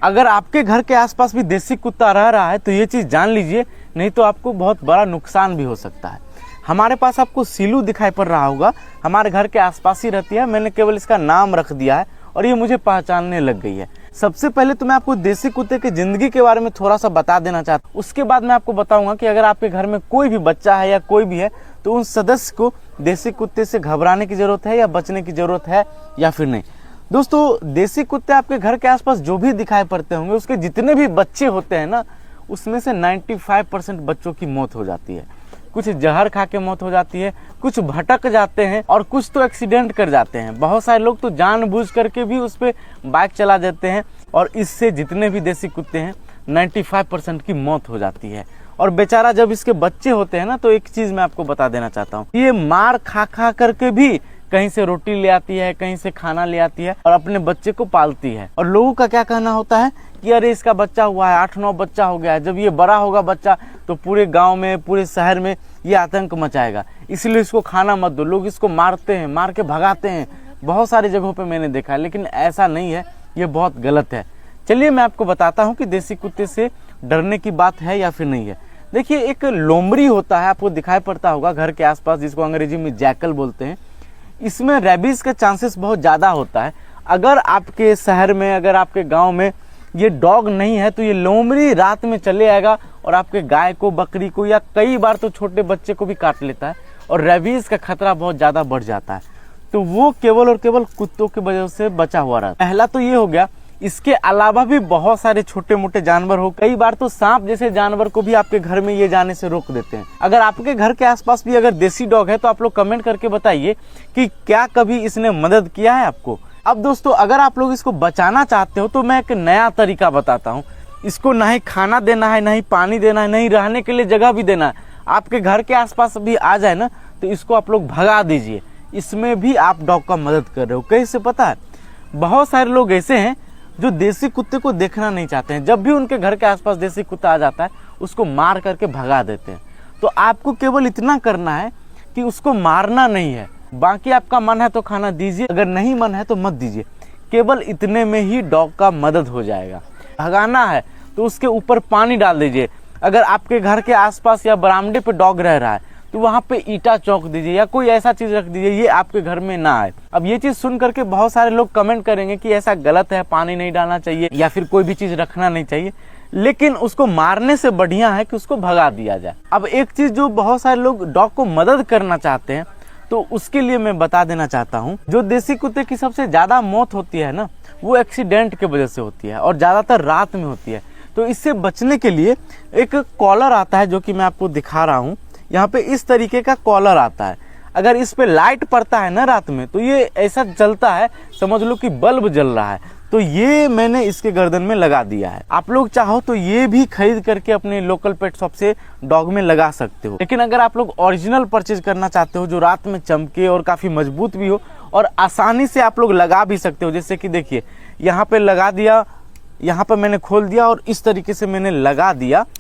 अगर आपके घर के आसपास भी देसी कुत्ता रह रहा है तो ये चीज़ जान लीजिए, नहीं तो आपको बहुत बड़ा नुकसान भी हो सकता है। हमारे पास आपको सीलू दिखाई पड़ रहा होगा, हमारे घर के आसपास ही रहती है। मैंने केवल इसका नाम रख दिया है और ये मुझे पहचानने लग गई है। सबसे पहले तो मैं आपको देसी कुत्ते की ज़िंदगी के बारे में थोड़ा सा बता देना चाहता हूँ। उसके बाद मैं आपको बताऊंगा कि अगर आपके घर में कोई भी बच्चा है या कोई भी है तो उन सदस्य को देसी कुत्ते से घबराने की ज़रूरत है या बचने की ज़रूरत है या फिर नहीं। दोस्तों, देसी कुत्ते आपके घर के आसपास जो भी दिखाई पड़ते होंगे, उसके जितने भी बच्चे होते हैं ना, उसमें से 95% बच्चों की मौत हो जाती है। कुछ जहर खा के मौत हो जाती है, कुछ भटक जाते हैं और कुछ तो एक्सीडेंट कर जाते हैं। बहुत सारे लोग तो जानबूझ करके भी उस पर बाइक चला देते हैं और इससे जितने भी देसी कुत्ते हैं 95% की मौत हो जाती है। और बेचारा जब इसके बच्चे होते हैं ना, तो एक चीज़ मैं आपको बता देना चाहता हूँ, ये मार खा खा करके भी कहीं से रोटी ले आती है, कहीं से खाना ले आती है और अपने बच्चे को पालती है। और लोगों का क्या कहना होता है कि अरे इसका बच्चा हुआ है, 8-9 बच्चा हो गया है, जब ये बड़ा होगा बच्चा तो पूरे गांव में, पूरे शहर में ये आतंक मचाएगा, इसलिए इसको खाना मत दो। लोग इसको मारते हैं, मार के भगाते हैं, बहुत सारी जगहों पे मैंने देखा है। लेकिन ऐसा नहीं है, ये बहुत गलत है। चलिए मैं आपको बताता हूँ कि देसी कुत्ते से डरने की बात है या फिर नहीं है। देखिए, एक लोमड़ी होता है, आपको दिखाई पड़ता होगा घर के आसपास, जिसको अंग्रेजी में जैकल बोलते हैं। इसमें रेबीज का चांसेस बहुत ज़्यादा होता है। अगर आपके शहर में, अगर आपके गांव में ये डॉग नहीं है तो ये लोमड़ी रात में चले आएगा और आपके गाय को, बकरी को या कई बार तो छोटे बच्चे को भी काट लेता है और रेबीज का खतरा बहुत ज़्यादा बढ़ जाता है। तो वो केवल और केवल कुत्तों की वजह से बचा हुआ रहा। पहला तो ये हो गया। इसके अलावा भी बहुत सारे छोटे मोटे जानवर हो, कई बार तो सांप जैसे जानवर को भी आपके घर में ये जाने से रोक देते हैं। अगर आपके घर के आसपास भी अगर देसी डॉग है तो आप लोग कमेंट करके बताइए कि क्या कभी इसने मदद किया है आपको। अब दोस्तों, अगर आप लोग इसको बचाना चाहते हो तो मैं एक नया तरीका बताता हूँ। इसको ना ही खाना देना है, ना ही पानी देना है, ना ही रहने के लिए जगह भी देना है। आपके घर के आसपास भी आ जाए ना तो इसको आप लोग भगा दीजिए। इसमें भी आप डॉग का मदद कर रहे हो। कैसे पता है? बहुत सारे लोग ऐसे हैं जो देसी कुत्ते को देखना नहीं चाहते हैं। जब भी उनके घर के आसपास देसी कुत्ता आ जाता है उसको मार करके भगा देते हैं। तो आपको केवल इतना करना है कि उसको मारना नहीं है। बाकी आपका मन है तो खाना दीजिए, अगर नहीं मन है तो मत दीजिए। केवल इतने में ही डॉग का मदद हो जाएगा। भगाना है तो उसके ऊपर पानी डाल दीजिए। अगर आपके घर के आसपास या बरामदे पे डॉग रह रहा है तो वहाँ पे ईटा चौक दीजिए या कोई ऐसा चीज़ रख दीजिए, ये आपके घर में ना आए। अब ये चीज़ सुन करके बहुत सारे लोग कमेंट करेंगे कि ऐसा गलत है, पानी नहीं डालना चाहिए या फिर कोई भी चीज़ रखना नहीं चाहिए। लेकिन उसको मारने से बढ़िया है कि उसको भगा दिया जाए। अब एक चीज़ जो बहुत सारे लोग डॉग को मदद करना चाहते हैं तो उसके लिए मैं बता देना चाहता हूँ, जो देसी कुत्ते की सबसे ज़्यादा मौत होती है ना, वो एक्सीडेंट की वजह से होती है और ज़्यादातर रात में होती है। तो इससे बचने के लिए एक कॉलर आता है जो कि मैं आपको दिखा रहा हूँ। यहाँ पे इस तरीके का कॉलर आता है। अगर इस पे लाइट पड़ता है ना रात में तो ये ऐसा जलता है, समझ लो कि बल्ब जल रहा है। तो ये मैंने इसके गर्दन में लगा दिया है। आप लोग चाहो तो ये भी खरीद करके अपने लोकल पेट शॉप से डॉग में लगा सकते हो। लेकिन अगर आप लोग ओरिजिनल परचेज करना चाहते हो जो रात में चमके और काफ़ी मजबूत भी हो और आसानी से आप लोग लगा भी सकते हो, जैसे कि देखिए यहाँ पे लगा दिया, यहाँ पे मैंने खोल दिया और इस तरीके से मैंने लगा दिया